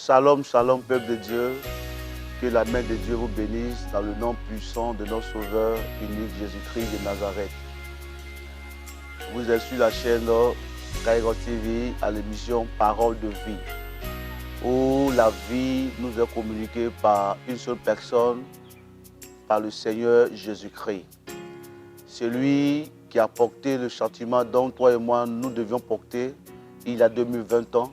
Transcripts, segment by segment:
Shalom, shalom, peuple de Dieu. Que la main de Dieu vous bénisse dans le nom puissant de notre Sauveur unique Jésus-Christ de Nazareth. Vous êtes sur la chaîne Kairo TV à l'émission Parole de vie, où la vie nous est communiquée par une seule personne, par le Seigneur Jésus-Christ. Celui qui a porté le châtiment dont toi et moi nous devions porter il y a 2020 ans.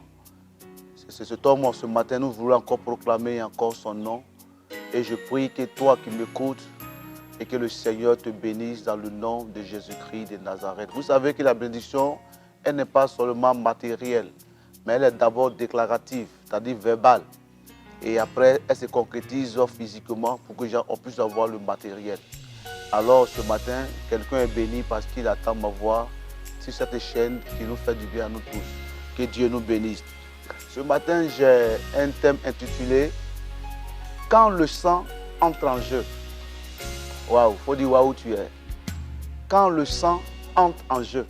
C'est cet homme, ce matin, nous voulons encore proclamer encore son nom. Et je prie que toi qui m'écoutes et que le Seigneur te bénisse dans le nom de Jésus-Christ de Nazareth. Vous savez que la bénédiction, elle n'est pas seulement matérielle, mais elle est d'abord déclarative, c'est-à-dire verbale. Et après, elle se concrétise physiquement pour que on puisse avoir le matériel. Alors ce matin, quelqu'un est béni parce qu'il attend ma voix sur cette chaîne qui nous fait du bien à nous tous. Que Dieu nous bénisse. Ce matin, j'ai un thème intitulé « Quand le sang entre en jeu ». Waouh, il faut dire waouh tu es. Quand le sang entre en jeu.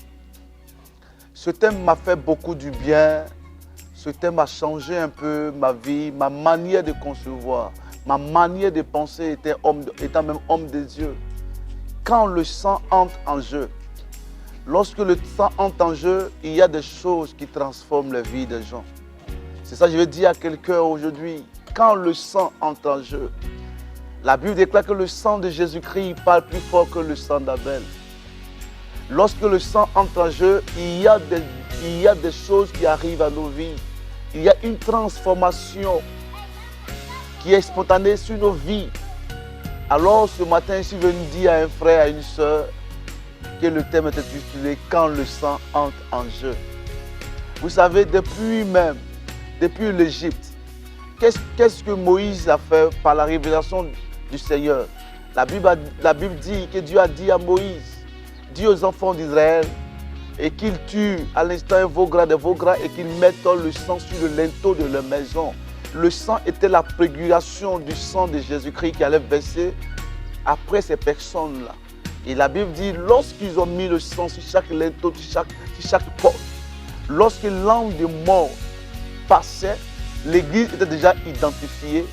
Ce thème m'a fait beaucoup du bien. Ce thème a changé un peu ma vie, ma manière de concevoir, ma manière de penser étant même homme de Dieu. Quand le sang entre en jeu. Lorsque le sang entre en jeu, il y a des choses qui transforment la vie des gens. C'est ça que je vais dire à quelqu'un aujourd'hui. Quand le sang entre en jeu, la Bible déclare que le sang de Jésus-Christ parle plus fort que le sang d'Abel. Lorsque le sang entre en jeu, il y a des choses qui arrivent à nos vies. Il y a une transformation qui est spontanée sur nos vies. Alors ce matin, je suis venu dire à un frère, à une soeur, que le thème est intitulé « Quand le sang entre en jeu ». Vous savez, depuis l'Égypte, qu'est-ce que Moïse a fait par la révélation du Seigneur? La Bible dit que Dieu a dit à Moïse, dis aux enfants d'Israël, et qu'ils tuent à l'instant un veau gras, des veaux gras, et qu'ils mettent le sang sur le linteau de leur maison. Le sang était la préguration du sang de Jésus-Christ qui allait verser après ces personnes-là. Et la Bible dit, lorsqu'ils ont mis le sang sur chaque linteau, sur chaque porte, lorsque l'ange de mort passait, l'église était déjà identifiée,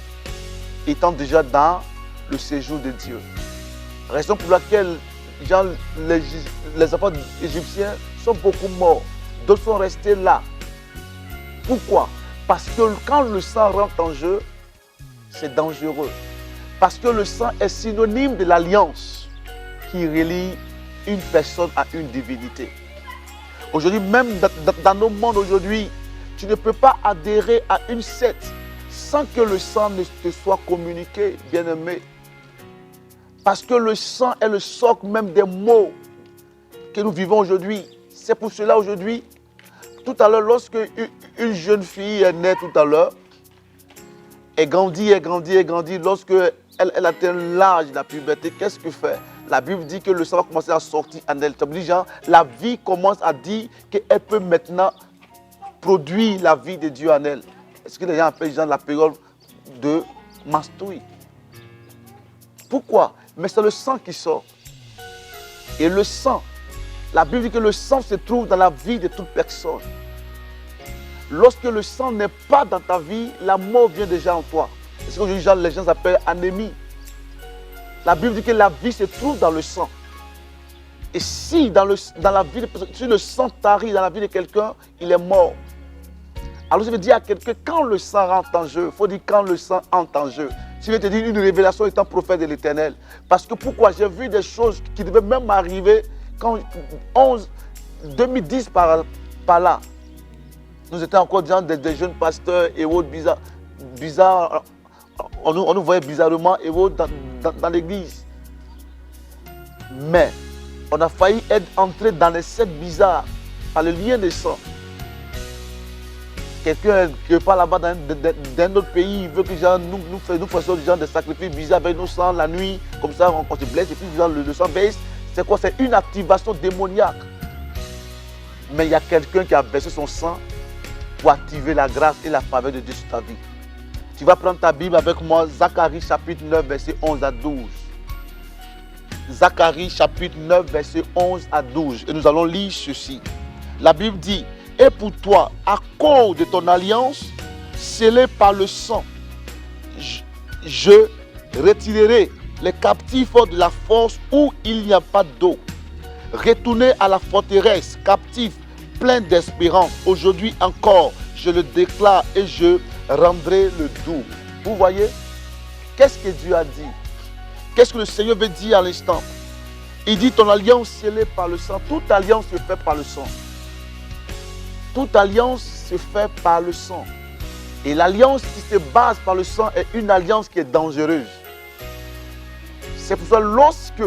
étant déjà dans le séjour de Dieu. Raison pour laquelle les enfants égyptiens sont beaucoup morts, d'autres sont restés là. Pourquoi? Parce que quand le sang rentre en jeu, c'est dangereux. Parce que le sang est synonyme de l'alliance qui relie une personne à une divinité. Aujourd'hui, même dans nos mondes aujourd'hui, tu ne peux pas adhérer à une secte sans que le sang ne te soit communiqué, bien-aimé. Parce que le sang est le socle même des mots que nous vivons aujourd'hui. C'est pour cela aujourd'hui, tout à l'heure, lorsque une jeune fille est née tout à l'heure, elle grandit, lorsque elle atteint l'âge de la puberté, qu'est-ce que fait? La Bible dit que le sang va commencer à sortir en elle. La vie commence à dire qu'elle peut maintenant produire la vie de Dieu en elle. Est-ce que les gens appellent la période de mastouille? Pourquoi? Mais c'est le sang qui sort. Et le sang, la Bible dit que le sang se trouve dans la vie de toute personne. Lorsque le sang n'est pas dans ta vie, la mort vient déjà en toi. C'est ce que les gens appellent anémie. La Bible dit que la vie se trouve dans le sang. Et si si le sang t'arrive dans la vie de quelqu'un, il est mort. Alors je veux dire à quelqu'un, quand le sang rentre en jeu, il faut dire quand le sang entre en jeu. Je vais te dire une révélation étant prophète de l'Éternel. Parce que pourquoi? J'ai vu des choses qui devaient même arriver quand 2010 par là. Nous étions encore des jeunes pasteurs et autres bizarres. On nous voyait bizarrement et autres dans l'église. Mais on a failli être entré dans les sectes bizarres par le lien de sang. Quelqu'un qui part là-bas d'un autre pays, il veut que nous fassions des sacrifices bizarres avec nos sangs la nuit, comme ça on se blesse et puis le sang baisse. C'est quoi? C'est une activation démoniaque. Mais il y a quelqu'un qui a versé son sang pour activer la grâce et la faveur de Dieu sur ta vie. Tu vas prendre ta Bible avec moi, Zacharie chapitre 9, verset 11 à 12. Zacharie chapitre 9, verset 11 à 12. Et nous allons lire ceci. La Bible dit, et pour toi, à cause de ton alliance, scellés par le sang. Je retirerai les captifs de la force où il n'y a pas d'eau. Retournez à la forteresse, captifs, pleins d'espérance. Aujourd'hui encore, je le déclare et je rendrai le doux. Vous voyez, qu'est-ce que Dieu a dit? Qu'est-ce que le Seigneur veut dire à l'instant? Il dit ton alliance scellée par le sang. Toute alliance se fait par le sang. Toute alliance se fait par le sang. Et l'alliance qui se base par le sang est une alliance qui est dangereuse. C'est pour ça que lorsque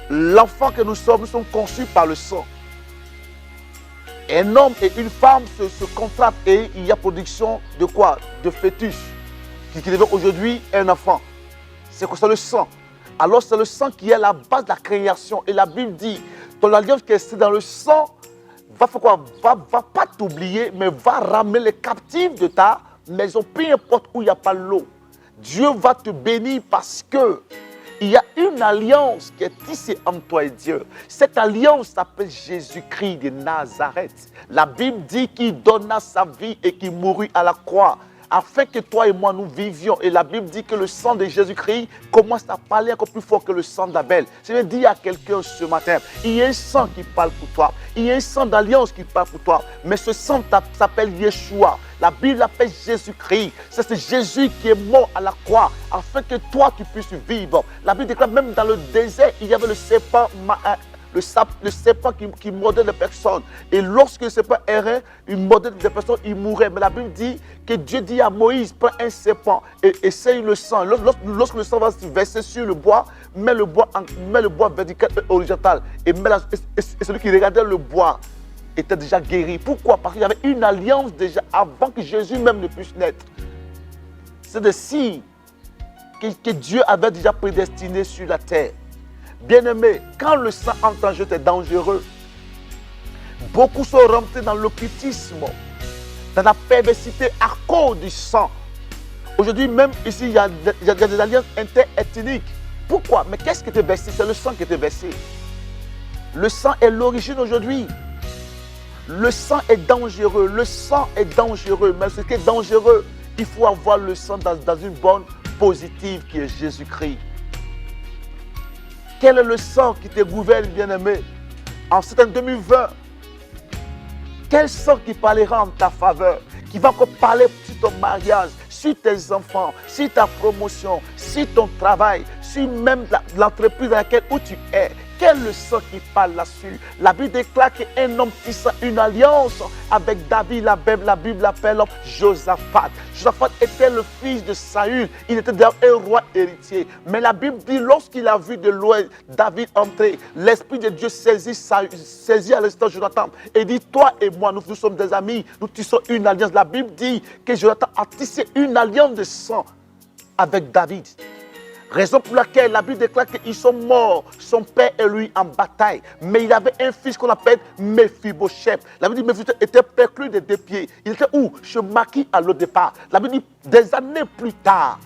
l'enfant que nous sommes conçus par le sang, un homme et une femme se contractent et il y a production de quoi? De fœtus qui devient aujourd'hui un enfant. C'est comme ça le sang. Alors c'est le sang qui est la base de la création. Et la Bible dit, ton alliance qui est dans le sang, va faire quoi? Va pas t'oublier, mais va ramener les captifs de ta maison, peu importe où il n'y a pas l'eau. Dieu va te bénir parce que il y a une alliance qui est tissée entre toi et Dieu. Cette alliance s'appelle Jésus-Christ de Nazareth. La Bible dit qu'il donna sa vie et qu'il mourut à la croix, afin que toi et moi nous vivions. Et la Bible dit que le sang de Jésus-Christ commence à parler encore plus fort que le sang d'Abel. Je vais dire à quelqu'un ce matin, il y a un sang qui parle pour toi. Il y a un sang d'alliance qui parle pour toi. Mais ce sang s'appelle Yeshua. La Bible l'appelle Jésus-Christ. C'est Jésus qui est mort à la croix afin que toi tu puisses vivre. La Bible déclare même dans le désert, il y avait le serpent le serpent qui mordait les personnes. Et lorsque le serpent errait, il mordait des personnes, il mourait. Mais la Bible dit que Dieu dit à Moïse, prends un serpent et essaye le sang. Lorsque le sang va se verser sur le bois, mets le bois vertical et horizontal. Et celui qui regardait le bois était déjà guéri. Pourquoi? Parce qu'il y avait une alliance déjà avant que Jésus même ne puisse naître. C'est des signes que Dieu avait déjà prédestinés sur la terre. Bien-aimé, quand le sang entre en jeu, c'est dangereux. Beaucoup sont rentrés dans l'occultisme, dans la perversité à cause du sang. Aujourd'hui, même ici, il y a des alliances interethniques. Pourquoi? Mais qu'est-ce qui était versé? C'est le sang qui était versé. Le sang est l'origine aujourd'hui. Le sang est dangereux. Le sang est dangereux. Mais ce qui est dangereux, il faut avoir le sang dans une bonne positive qui est Jésus-Christ. Quel est le sang qui te gouverne, bien-aimé? En cette année 2020, quel sang qui parlera en ta faveur? Qui va encore parler sur ton mariage, sur tes enfants, sur ta promotion, sur ton travail, sur même l'entreprise dans laquelle où tu es? Quel est le sang qui parle là-dessus? La Bible déclare qu'un homme tissa une alliance avec David. La Bible l'appelle Josaphat. Josaphat était le fils de Saül. Il était d'ailleurs un roi héritier. Mais la Bible dit, lorsqu'il a vu de loin David entrer, l'Esprit de Dieu saisit à l'instant Jonathan et dit, toi et moi, nous sommes des amis, nous tissons une alliance. La Bible dit que Jonathan a tissé une alliance de sang avec David. Raison pour laquelle la Bible déclare qu'ils sont morts, son père et lui en bataille. Mais il avait un fils qu'on appelle Mephibosheth. La Bible dit que Mephibosheth était perclus des deux pieds. Il était où? Chez Maki à l'autre départ. La Bible dit des années plus tard,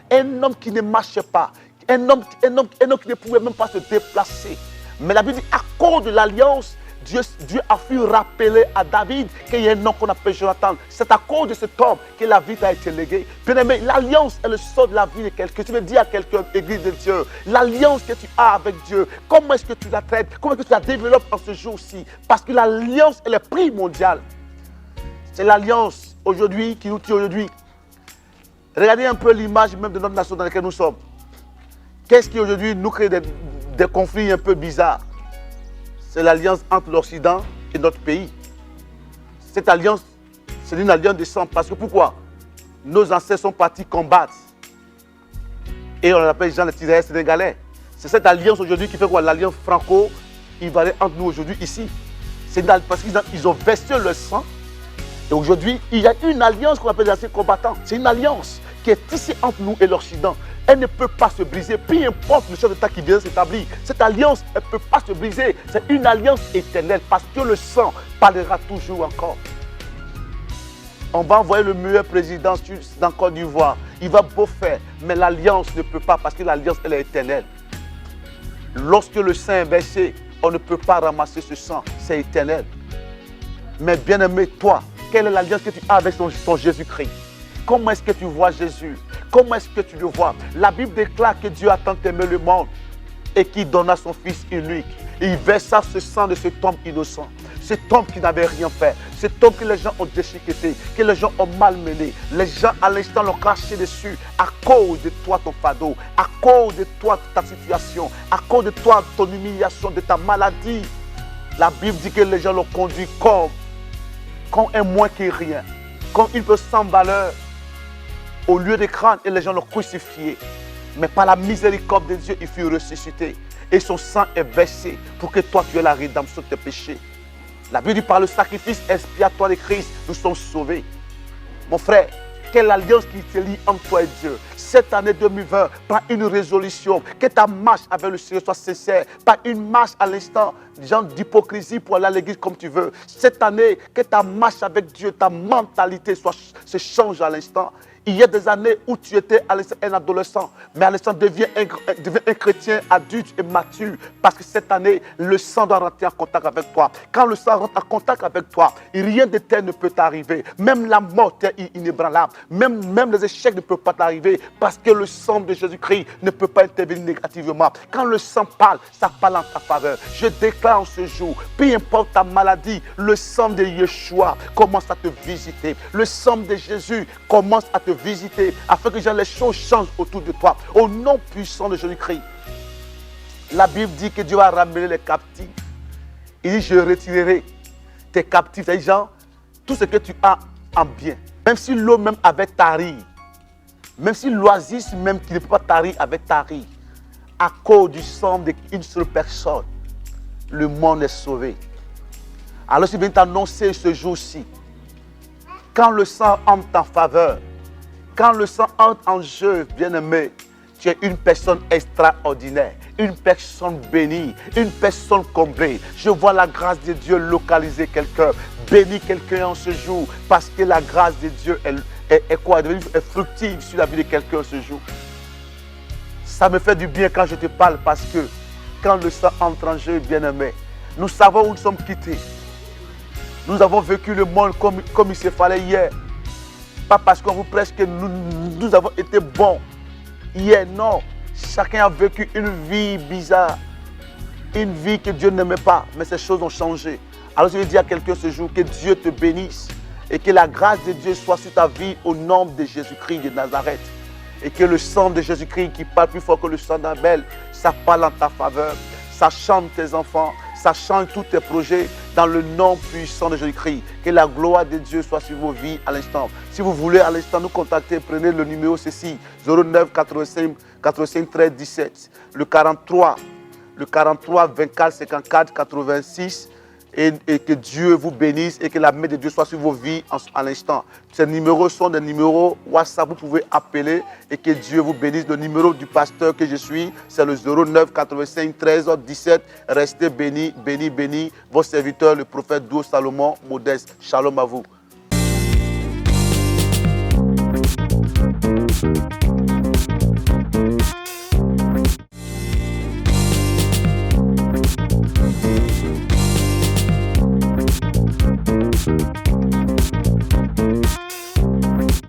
un homme qui ne marchait pas, un homme qui ne pouvait même pas se déplacer. Mais la Bible dit à cause de l'alliance, Dieu a pu rappeler à David qu'il y a un homme qu'on appelle Jonathan. C'est à cause de cet homme que la vie t'a été léguée. Bien-aimé, l'alliance est le sort de la vie de quelqu'un. Tu veux dire à quelqu'un, Église de Dieu, l'alliance que tu as avec Dieu, comment est-ce que tu la traites? Comment est-ce que tu la développes en ce jour-ci? Parce que l'alliance, elle est primordiale. C'est l'alliance aujourd'hui qui nous tient aujourd'hui. Regardez un peu l'image même de notre nation dans laquelle nous sommes. Qu'est-ce qui aujourd'hui nous crée des conflits un peu bizarres? C'est l'alliance entre l'Occident et notre pays. Cette alliance, c'est une alliance de sang. Parce que pourquoi? Nos ancêtres sont partis combattre. Et on l'appelle Jean le Tirailleur sénégalais. C'est cette alliance aujourd'hui qui fait quoi? L'alliance franco-ivoirienne entre nous aujourd'hui ici. C'est parce qu'ils ont versé le sang. Et aujourd'hui, il y a une alliance qu'on appelle les anciens combattants. C'est une alliance qui est tissée entre nous et l'Occident. Elle ne peut pas se briser, peu importe le chef d'État qui vient s'établir. Cette alliance, elle ne peut pas se briser. C'est une alliance éternelle parce que le sang parlera toujours encore. On va envoyer le meilleur président dans Côte d'Ivoire. Il va beau faire, mais l'alliance ne peut pas parce que l'alliance, elle est éternelle. Lorsque le sang est versé, on ne peut pas ramasser ce sang. C'est éternel. Mais bien aimé, toi, quelle est l'alliance que tu as avec ton Jésus-Christ? Comment est-ce que tu vois Jésus? Comment est-ce que tu le vois? La Bible déclare que Dieu a tant aimé le monde et qu'il donna son Fils unique. Et il versa ce sang de cet homme innocent. Cet homme qui n'avait rien fait. Cet homme que les gens ont déchiqueté, que les gens ont malmené. Les gens à l'instant l'ont craché dessus à cause de toi, ton fardeau, à cause de toi, ta situation, à cause de toi, ton humiliation, de ta maladie. La Bible dit que les gens l'ont conduit comme un moins que rien, comme une personne sans valeur. Au lieu de crâne, et les gens l'ont crucifié. Mais par la miséricorde de Dieu, il fut ressuscité. Et son sang est versé pour que toi, tu aies la rédemption de tes péchés. La Bible dit par le sacrifice expiatoire de Christ, nous sommes sauvés. Mon frère, quelle alliance qui te lie entre toi et Dieu. Cette année 2020, prends une résolution, que ta marche avec le Seigneur soit sincère. Pas une marche à l'instant, genre d'hypocrisie pour aller à l'église comme tu veux. Cette année, que ta marche avec Dieu, ta mentalité se change à l'instant. Il y a des années où tu étais un adolescent, mais à l'instant deviens un chrétien adulte et mature. Parce que cette année, le sang doit rentrer en contact avec toi. Quand le sang rentre en contact avec toi, rien de tel ne peut t'arriver. Même la mort est inébranlable. Même les échecs ne peuvent pas t'arriver parce que le sang de Jésus-Christ ne peut pas intervenir négativement. Quand le sang parle, ça parle en ta faveur. Je déclare en ce jour, peu importe ta maladie, le sang de Yeshua commence à te visiter. Le sang de Jésus commence à te visiter afin que les choses changent autour de toi. Au nom puissant de Jésus-Christ. La Bible dit que Dieu va ramener les captifs. Il dit, je retirerai tes captifs. C'est genre, tout ce que tu as en bien. Même si l'eau même avait tari, même si l'oasis même qui ne peut pas tarir avec tari, à cause du sang d'une seule personne, le monde est sauvé. Alors je viens t'annoncer ce jour-ci, quand le sang entre en faveur, quand le sang entre en jeu, bien-aimé, tu es une personne extraordinaire, une personne bénie, une personne comblée. Je vois la grâce de Dieu localiser quelqu'un, bénir quelqu'un en ce jour, parce que la grâce de Dieu est fructive sur la vie de quelqu'un ce jour. Ça me fait du bien quand je te parle, parce que quand le sang entre en jeu, bien-aimé, nous savons où nous sommes quittés. Nous avons vécu le monde comme il se fallait hier. Pas parce qu'on vous prêche que nous avons été bons. Hier, non. Chacun a vécu une vie bizarre. Une vie que Dieu n'aimait pas. Mais ces choses ont changé. Alors je vais dire à quelqu'un ce jour que Dieu te bénisse. Et que la grâce de Dieu soit sur ta vie au nom de Jésus-Christ de Nazareth. Et que le sang de Jésus-Christ qui parle plus fort que le sang d'Abel, ça parle en ta faveur. Ça chante tes enfants. Ça change tous tes projets dans le nom puissant de Jésus-Christ. Que la gloire de Dieu soit sur vos vies à l'instant. Si vous voulez à l'instant nous contacter, prenez le numéro ceci, 09 85 13 17, le 43 24 54 86. Et que Dieu vous bénisse et que la main de Dieu soit sur vos vies à l'instant. Ces numéros sont des numéros WhatsApp, vous pouvez appeler et que Dieu vous bénisse. Le numéro du pasteur que je suis, c'est le 09 85 13 17. Restez bénis, bénis, bénis. Vos serviteurs, le prophète Dou Salomon Modeste. Shalom à vous.